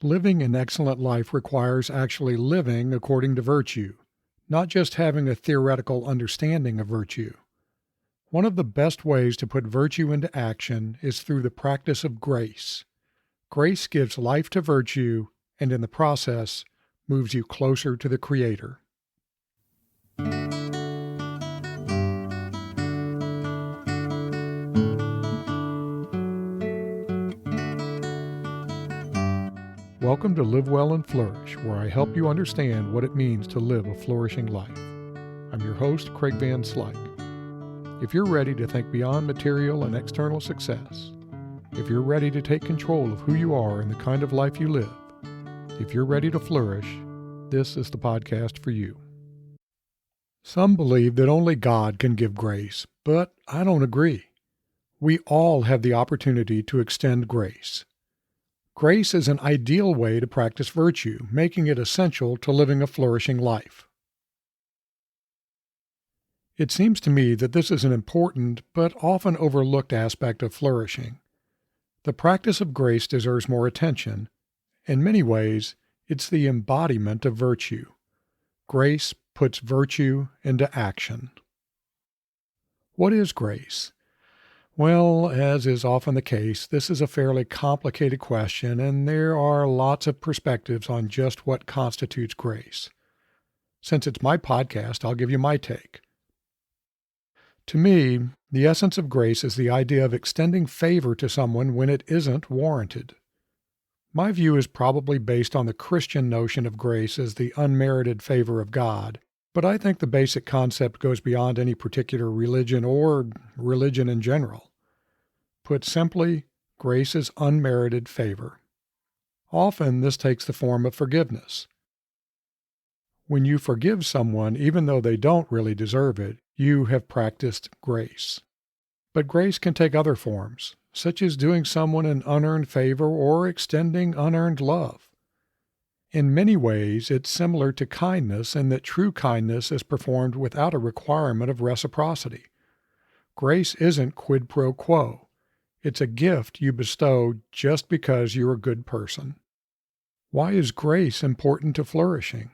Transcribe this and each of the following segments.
Living an excellent life requires actually living according to virtue, not just having a theoretical understanding of virtue. One of the best ways to put virtue into action is through the practice of grace. Grace gives life to virtue and in the process moves you closer to the Creator. Welcome to Live Well and Flourish, where I help you understand what it means to live a flourishing life. I'm your host, Craig Van Slyke. If you're ready to think beyond material and external success, if you're ready to take control of who you are and the kind of life you live, if you're ready to flourish, this is the podcast for you. Some believe that only God can give grace, but I don't agree. We all have the opportunity to extend grace. Grace is an ideal way to practice virtue, making it essential to living a flourishing life. It seems to me that this is an important but often overlooked aspect of flourishing. The practice of grace deserves more attention. In many ways, it's the embodiment of virtue. Grace puts virtue into action. What is grace? Well, as is often the case, this is a fairly complicated question, and there are lots of perspectives on just what constitutes grace. Since it's my podcast, I'll give you my take. To me, the essence of grace is the idea of extending favor to someone when it isn't warranted. My view is probably based on the Christian notion of grace as the unmerited favor of God, but I think the basic concept goes beyond any particular religion or religion in general. Put simply, grace is unmerited favor. Often this takes the form of forgiveness. When you forgive someone, even though they don't really deserve it, you have practiced grace. But grace can take other forms, such as doing someone an unearned favor or extending unearned love. In many ways, it's similar to kindness in that true kindness is performed without a requirement of reciprocity. Grace isn't quid pro quo. It's a gift you bestow just because you're a good person. Why is grace important to flourishing?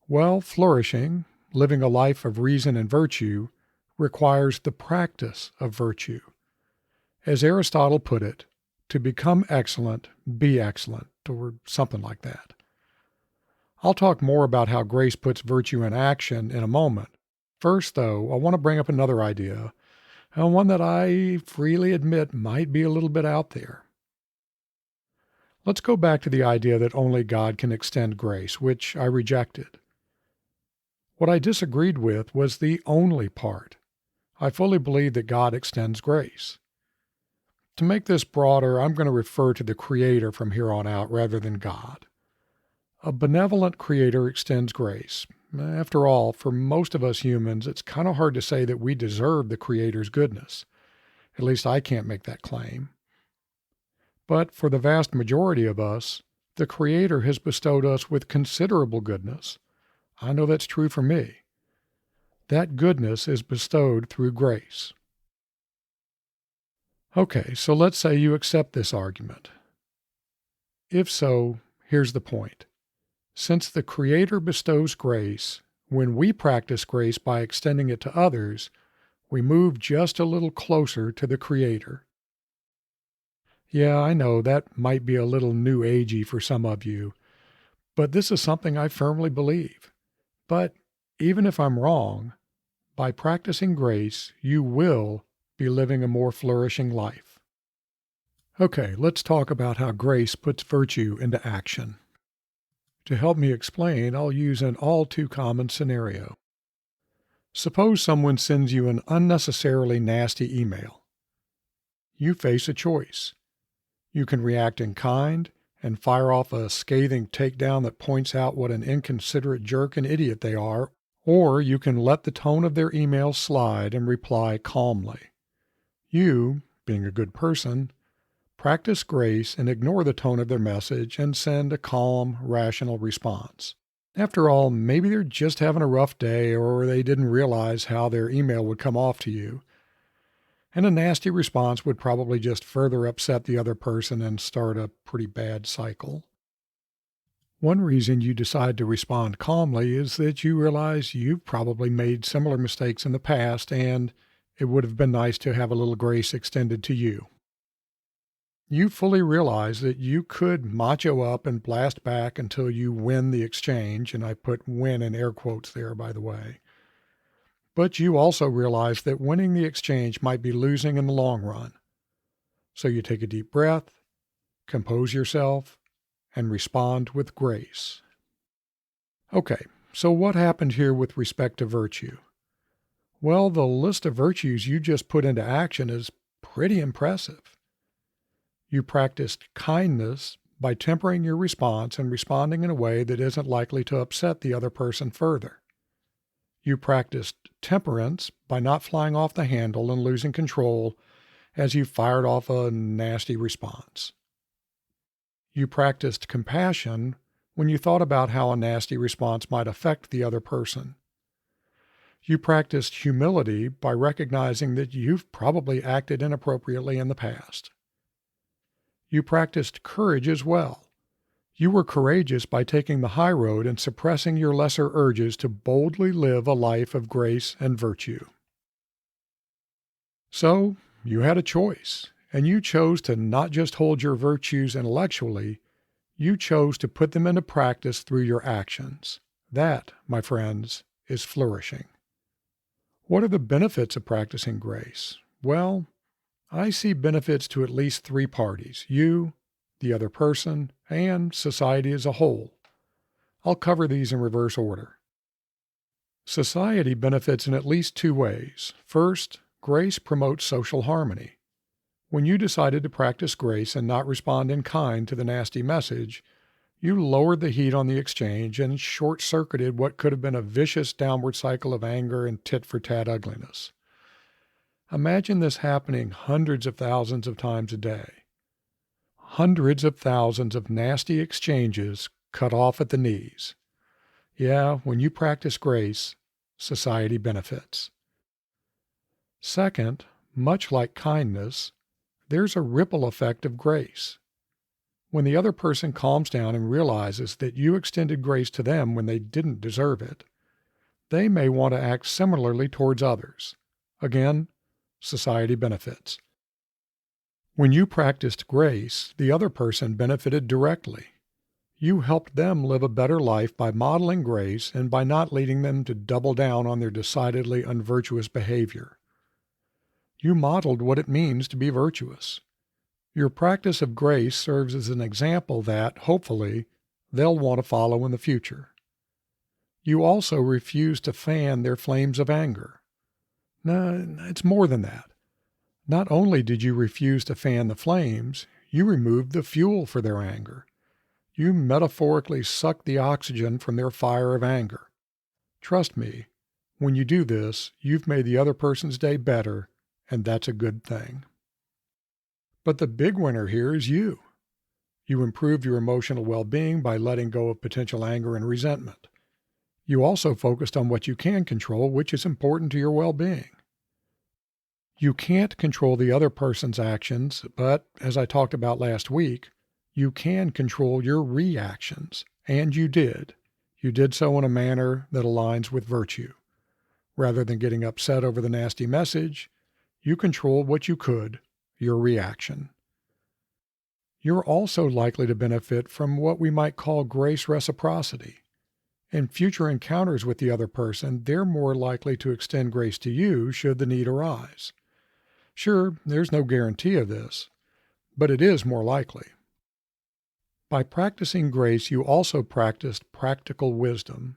Well, flourishing, living a life of reason and virtue, requires the practice of virtue. As Aristotle put it, to become excellent, be excellent, or something like that. I'll talk more about how grace puts virtue in action in a moment. First, though, I want to bring up another idea, and one that I freely admit might be a little bit out there. Let's go back to the idea that only God can extend grace, which I rejected. What I disagreed with was the only part. I fully believe that God extends grace. To make this broader, I'm going to refer to the Creator from here on out rather than God. A benevolent Creator extends grace. After all, for most of us humans, it's kind of hard to say that we deserve the Creator's goodness. At least I can't make that claim. But for the vast majority of us, the Creator has bestowed us with considerable goodness. I know that's true for me. That goodness is bestowed through grace. Okay, so let's say you accept this argument. If so, here's the point. Since the Creator bestows grace, when we practice grace by extending it to others, we move just a little closer to the Creator. Yeah, I know that might be a little new agey for some of you, but this is something I firmly believe. But even if I'm wrong, by practicing grace, you will be living a more flourishing life. Okay, let's talk about how grace puts virtue into action. To help me explain, I'll use an all too common scenario. Suppose someone sends you an unnecessarily nasty email. You face a choice. You can react in kind and fire off a scathing takedown that points out what an inconsiderate jerk and idiot they are, or you can let the tone of their email slide and reply calmly. You, being a good person, practice grace and ignore the tone of their message and send a calm, rational response. After all, maybe they're just having a rough day or they didn't realize how their email would come off to you. And a nasty response would probably just further upset the other person and start a pretty bad cycle. One reason you decide to respond calmly is that you realize you've probably made similar mistakes in the past and it would have been nice to have a little grace extended to you. You fully realize that you could macho up and blast back until you win the exchange, and I put win in air quotes there, by the way. But you also realize that winning the exchange might be losing in the long run. So you take a deep breath, compose yourself, and respond with grace. Okay, so what happened here with respect to virtue? Well, the list of virtues you just put into action is pretty impressive. You practiced kindness by tempering your response and responding in a way that isn't likely to upset the other person further. You practiced temperance by not flying off the handle and losing control as you fired off a nasty response. You practiced compassion when you thought about how a nasty response might affect the other person. You practiced humility by recognizing that you've probably acted inappropriately in the past. You practiced courage as well. You were courageous by taking the high road and suppressing your lesser urges to boldly live a life of grace and virtue. So, you had a choice, and you chose to not just hold your virtues intellectually, you chose to put them into practice through your actions. That, my friends, is flourishing. What are the benefits of practicing grace? Well, I see benefits to at least three parties: you, the other person, and society as a whole. I'll cover these in reverse order. Society benefits in at least two ways. First, grace promotes social harmony. When you decided to practice grace and not respond in kind to the nasty message, you lowered the heat on the exchange and short-circuited what could have been a vicious downward cycle of anger and tit-for-tat ugliness. Imagine this happening hundreds of thousands of times a day. Hundreds of thousands of nasty exchanges cut off at the knees. Yeah, when you practice grace, society benefits. Second, much like kindness, there's a ripple effect of grace. When the other person calms down and realizes that you extended grace to them when they didn't deserve it, they may want to act similarly towards others. Again, society benefits. When you practiced grace, the other person benefited directly. You helped them live a better life by modeling grace and by not leading them to double down on their decidedly unvirtuous behavior. You modeled what it means to be virtuous. Your practice of grace serves as an example that, hopefully, they'll want to follow in the future. You also refused to fan their flames of anger. No, it's more than that. Not only did you refuse to fan the flames, you removed the fuel for their anger. You metaphorically sucked the oxygen from their fire of anger. Trust me, when you do this, you've made the other person's day better, and that's a good thing. But the big winner here is you. You improved your emotional well-being by letting go of potential anger and resentment. You also focused on what you can control, which is important to your well-being. You can't control the other person's actions, but as I talked about last week, you can control your reactions, and you did. You did so in a manner that aligns with virtue. Rather than getting upset over the nasty message, you controlled what you could, your reaction. You're also likely to benefit from what we might call grace reciprocity. In future encounters with the other person, they're more likely to extend grace to you should the need arise. Sure, there's no guarantee of this, but it is more likely. By practicing grace, you also practiced practical wisdom.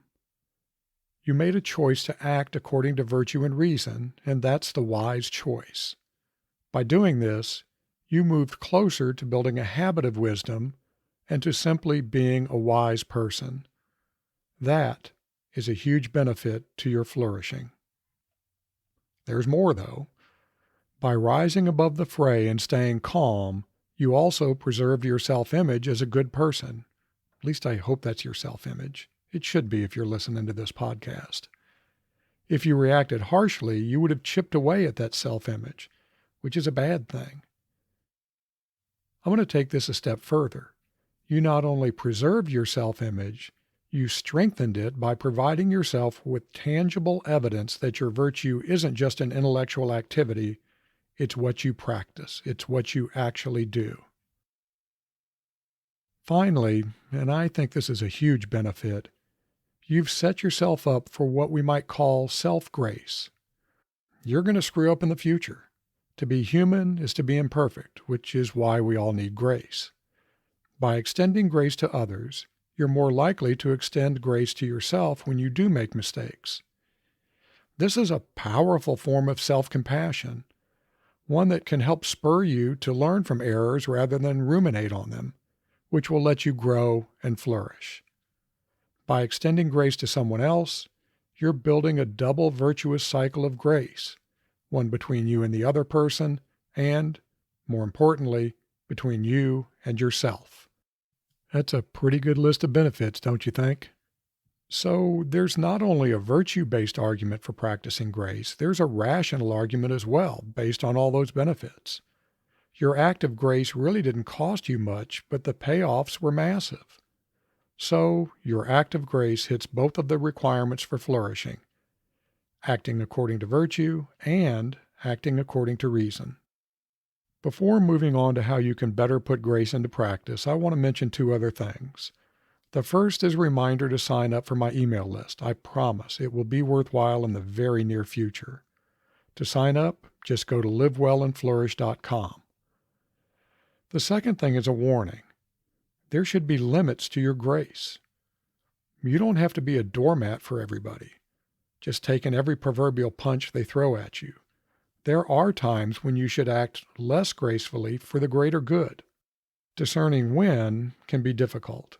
You made a choice to act according to virtue and reason, and that's the wise choice. By doing this, you moved closer to building a habit of wisdom and to simply being a wise person. That is a huge benefit to your flourishing. There's more, though. By rising above the fray and staying calm, you also preserved your self-image as a good person. At least I hope that's your self-image. It should be if you're listening to this podcast. If you reacted harshly, you would have chipped away at that self-image, which is a bad thing. I'm going to take this a step further. You not only preserved your self-image, you strengthened it by providing yourself with tangible evidence that your virtue isn't just an intellectual activity, it's what you practice, it's what you actually do. Finally, and I think this is a huge benefit, you've set yourself up for what we might call self-grace. You're going to screw up in the future. To be human is to be imperfect, which is why we all need grace. By extending grace to others, you're more likely to extend grace to yourself when you do make mistakes. This is a powerful form of self-compassion, one that can help spur you to learn from errors rather than ruminate on them, which will let you grow and flourish. By extending grace to someone else, you're building a double virtuous cycle of grace, one between you and the other person, and, more importantly, between you and yourself. That's a pretty good list of benefits, don't you think? So there's not only a virtue-based argument for practicing grace, there's a rational argument as well, based on all those benefits. Your act of grace really didn't cost you much, but the payoffs were massive. So your act of grace hits both of the requirements for flourishing: acting according to virtue and acting according to reason. Before moving on to how you can better put grace into practice, I want to mention two other things. The first is a reminder to sign up for my email list. I promise it will be worthwhile in the very near future. To sign up, just go to livewellandflourish.com. The second thing is a warning. There should be limits to your grace. You don't have to be a doormat for everybody, just taking every proverbial punch they throw at you. There are times when you should act less gracefully for the greater good. Discerning when can be difficult,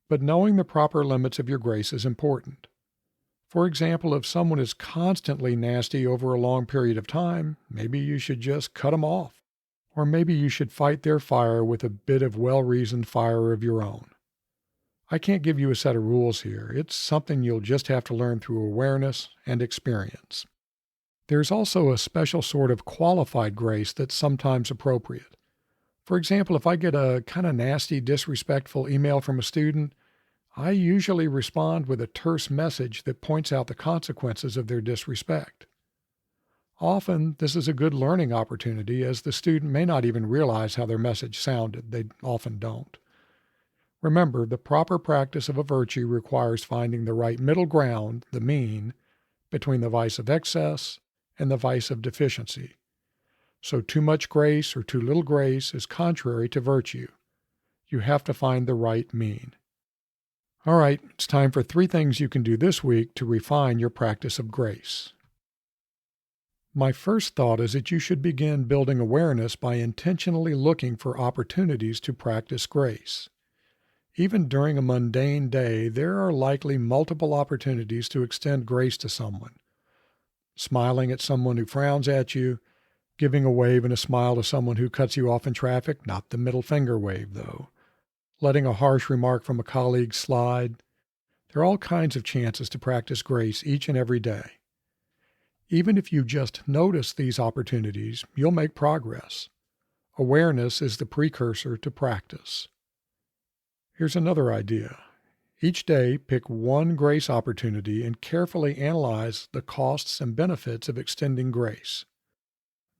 but knowing the proper limits of your grace is important. For example, if someone is constantly nasty over a long period of time, maybe you should just cut them off. Or maybe you should fight their fire with a bit of well-reasoned fire of your own. I can't give you a set of rules here. It's something you'll just have to learn through awareness and experience. There's also a special sort of qualified grace that's sometimes appropriate. For example, if I get a kind of nasty, disrespectful email from a student, I usually respond with a terse message that points out the consequences of their disrespect. Often, this is a good learning opportunity, as the student may not even realize how their message sounded. They often don't. Remember, the proper practice of a virtue requires finding the right middle ground, the mean, between the vice of excess and the vice of deficiency. So too much grace or too little grace is contrary to virtue. You have to find the right mean. All right, it's time for 3 things you can do this week to refine your practice of grace. My first thought is that you should begin building awareness by intentionally looking for opportunities to practice grace. Even during a mundane day, there are likely multiple opportunities to extend grace to someone. Smiling at someone who frowns at you, giving a wave and a smile to someone who cuts you off in traffic, not the middle finger wave though, letting a harsh remark from a colleague slide. There are all kinds of chances to practice grace each and every day. Even if you just notice these opportunities, you'll make progress. Awareness is the precursor to practice. Here's another idea. Each day, pick one grace opportunity and carefully analyze the costs and benefits of extending grace.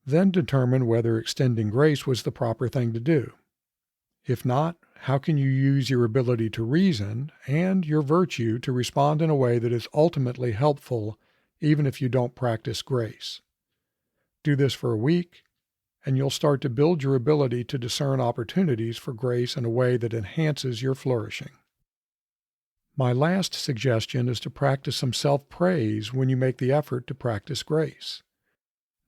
Then determine whether extending grace was the proper thing to do. If not, how can you use your ability to reason and your virtue to respond in a way that is ultimately helpful, even if you don't practice grace? Do this for a week, and you'll start to build your ability to discern opportunities for grace in a way that enhances your flourishing. My last suggestion is to practice some self-praise when you make the effort to practice grace.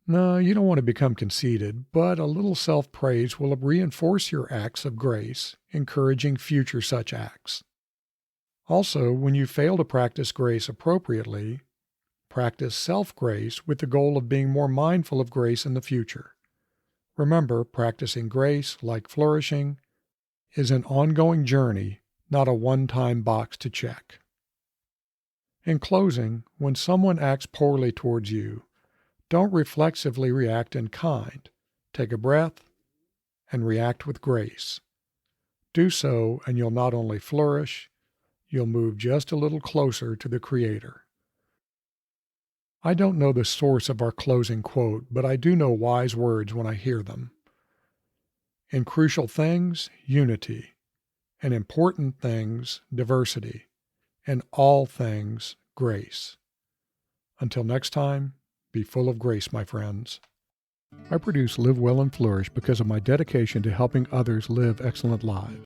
No, you don't want to become conceited, but a little self-praise will reinforce your acts of grace, encouraging future such acts. Also, when you fail to practice grace appropriately, practice self-grace with the goal of being more mindful of grace in the future. Remember, practicing grace, like flourishing, is an ongoing journey, not a one-time box to check. In closing, when someone acts poorly towards you, don't reflexively react in kind. Take a breath and react with grace. Do so, and you'll not only flourish, you'll move just a little closer to the Creator. I don't know the source of our closing quote, but I do know wise words when I hear them. In crucial things, unity. In important things, diversity. In all things, grace. Until next time, be full of grace, my friends. I produce Live Well and Flourish because of my dedication to helping others live excellent lives.